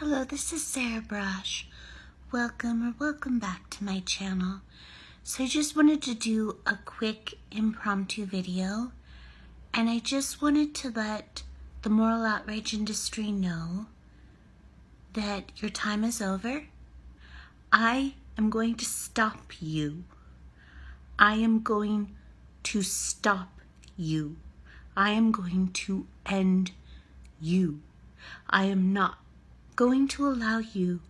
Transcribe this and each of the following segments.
Hello, this is Sarah Braasch. Welcome back to my channel. So I just wanted to do a quick impromptu video, and I just wanted to let the moral outrage industry know that your time is over. I am going to stop you. I am going to stop you. I am going to end you. I am not going to allow you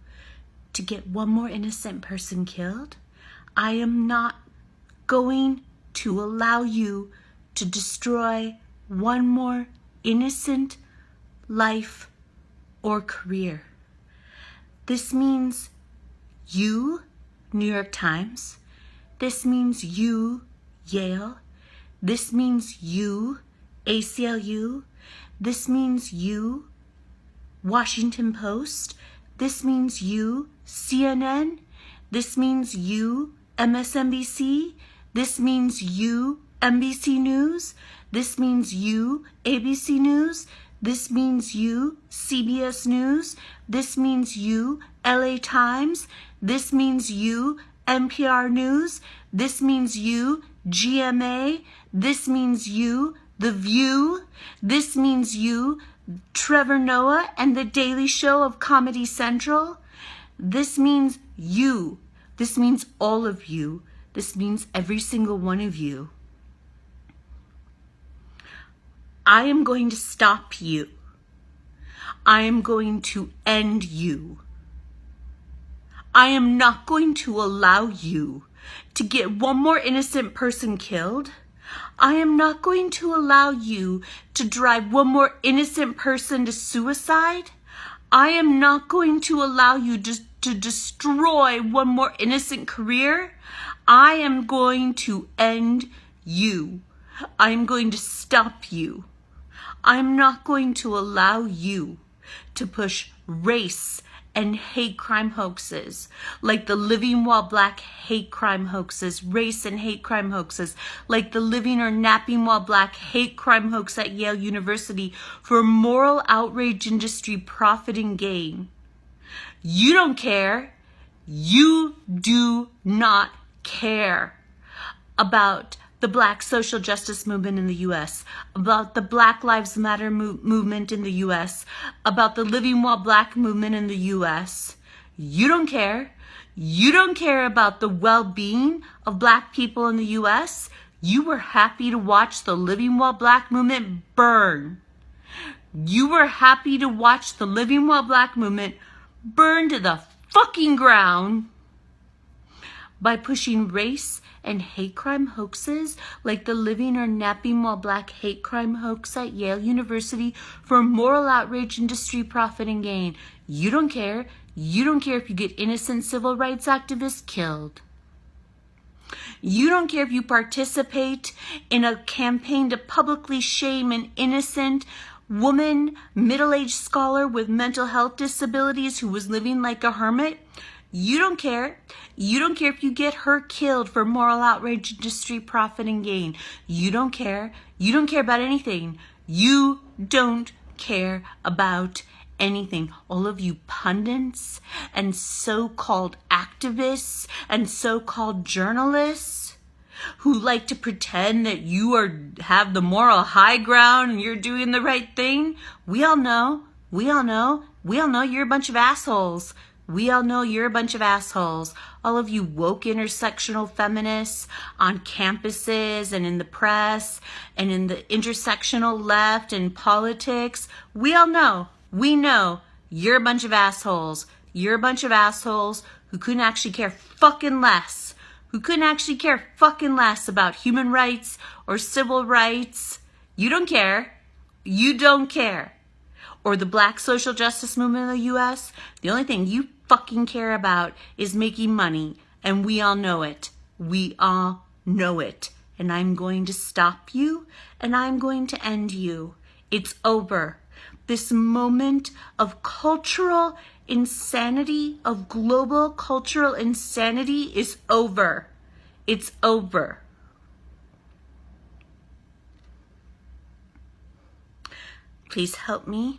to get one more innocent person killed. I am not going to allow you to destroy one more innocent life or career. This means you, New York Times. This means you, Yale. This means you, ACLU. This means you, Washington Post. This means you, CNN. This means you, MSNBC. This means you, NBC News. This means you, ABC News. This means you, CBS News. This means you, LA Times. This means you, NPR News. This means you, GMA. This means you, The View. This means you, Trevor Noah and The Daily Show of Comedy Central. This means you. This means all of you. This means every single one of you. I am going to stop you. I am going to end you. I am not going to allow you to get one more innocent person killed. I am not going to allow you to drive one more innocent person to suicide. I am not going to allow you to destroy one more innocent career. I am going to end you. I am going to stop you. I'm not going to allow you to push race and hate crime hoaxes like the Living While Black hate crime hoaxes, race and hate crime hoaxes, like the Living or Napping While Black hate crime hoax at Yale University for moral outrage industry profit and gain. You don't care. You do not care about the Black social justice movement in the U.S., about the Black Lives Matter movement in the U.S., about the Living While Black movement in the U.S. You don't care. You don't care about the well-being of Black people in the U.S. You were happy to watch the Living While Black movement burn. You were happy to watch the Living While Black movement burn to the fucking ground by pushing race and hate crime hoaxes like the Living or Napping While Black hate crime hoax at Yale University for moral outrage industry profit and gain. You don't care. You don't care if you get innocent civil rights activists killed. You don't care if you participate in a campaign to publicly shame an innocent woman, middle-aged scholar with mental health disabilities who was living like a hermit. You don't care. You don't care if you get her killed for moral outrage industry profit and gain. You don't care. You don't care about anything. You don't care about anything. All of you pundits and so-called activists and so-called journalists who like to pretend that you have the moral high ground and you're doing the right thing. We all know you're a bunch of assholes. We all know you're a bunch of assholes. All of you woke intersectional feminists on campuses and in the press and in the intersectional left and politics. We all know. We know you're a bunch of assholes. You're a bunch of assholes who couldn't actually care fucking less. Who couldn't actually care fucking less about human rights or civil rights. You don't care. You don't care. Or the Black social justice movement in the U.S., the only thing you fucking care about is making money. And we all know it. We all know it. And I'm going to stop you, and I'm going to end you. It's over. This moment of cultural insanity, of global cultural insanity is over. It's over. Please help me.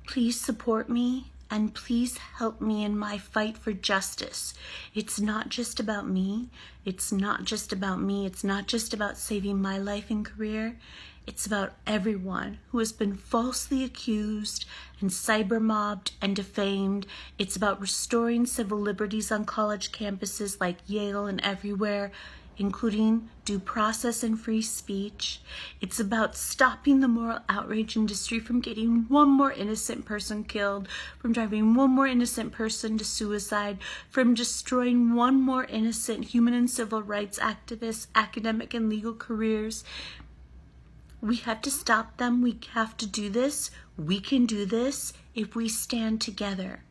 Please support me and please help me in my fight for justice. It's not just about me. It's not just about me. It's not just about saving my life and career. It's about everyone who has been falsely accused and cyber mobbed and defamed. It's about restoring civil liberties on college campuses like Yale and everywhere, including due process and free speech. It's about stopping the moral outrage industry from getting one more innocent person killed, from driving one more innocent person to suicide, from destroying one more innocent human and civil rights activists, academic and legal careers. We have to stop them. We have to do this. We can do this if we stand together.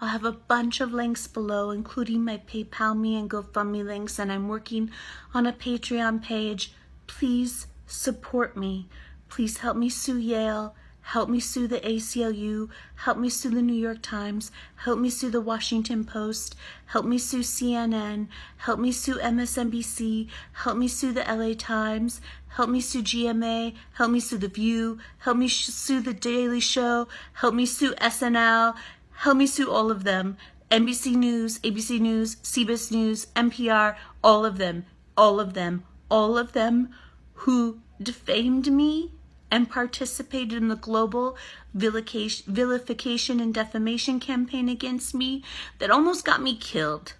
I'll have a bunch of links below, including my PayPal me and GoFundMe links, and I'm working on a Patreon page. Please support me. Please help me sue Yale. Help me sue the ACLU. Help me sue the New York Times. Help me sue the Washington Post. Help me sue CNN. Help me sue MSNBC. Help me sue the LA Times. Help me sue GMA. Help me sue The View. Help me sue The Daily Show. Help me sue SNL. Help me sue all of them. NBC News, ABC News, CBS News, NPR, all of them, all of them, all of them who defamed me and participated in the global vilification and defamation campaign against me that almost got me killed.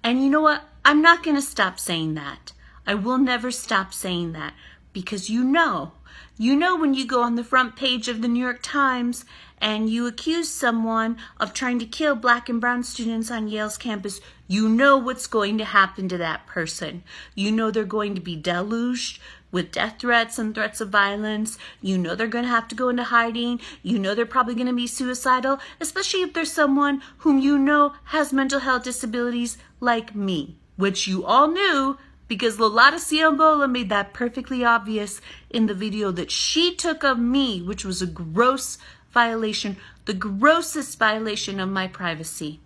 And you know what? I'm not going to stop saying that. I will never stop saying that, because you know when you go on the front page of the New York Times and you accuse someone of trying to kill Black and brown students on Yale's campus, you know what's going to happen to that person. You know they're going to be deluged with death threats and threats of violence. You know they're going to have to go into hiding. You know they're probably going to be suicidal, especially if there's someone whom you know has mental health disabilities like me, which you all knew because Lolata Ciambola made that perfectly obvious in the video that she took of me, which was a gross violation, the grossest violation of my privacy.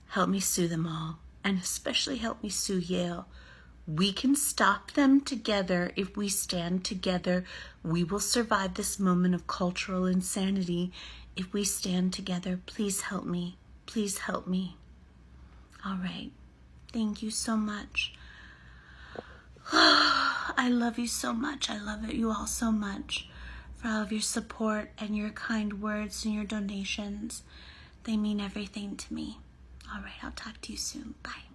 Help me sue them all, and especially help me sue Yale. We can stop them together if we stand together. We will survive this moment of cultural insanity if we stand together. Please help me. Please help me. All right. Thank you so much. I love you so much. I love you all so much for all of your support and your kind words and your donations. They mean everything to me. All right, I'll talk to you soon. Bye.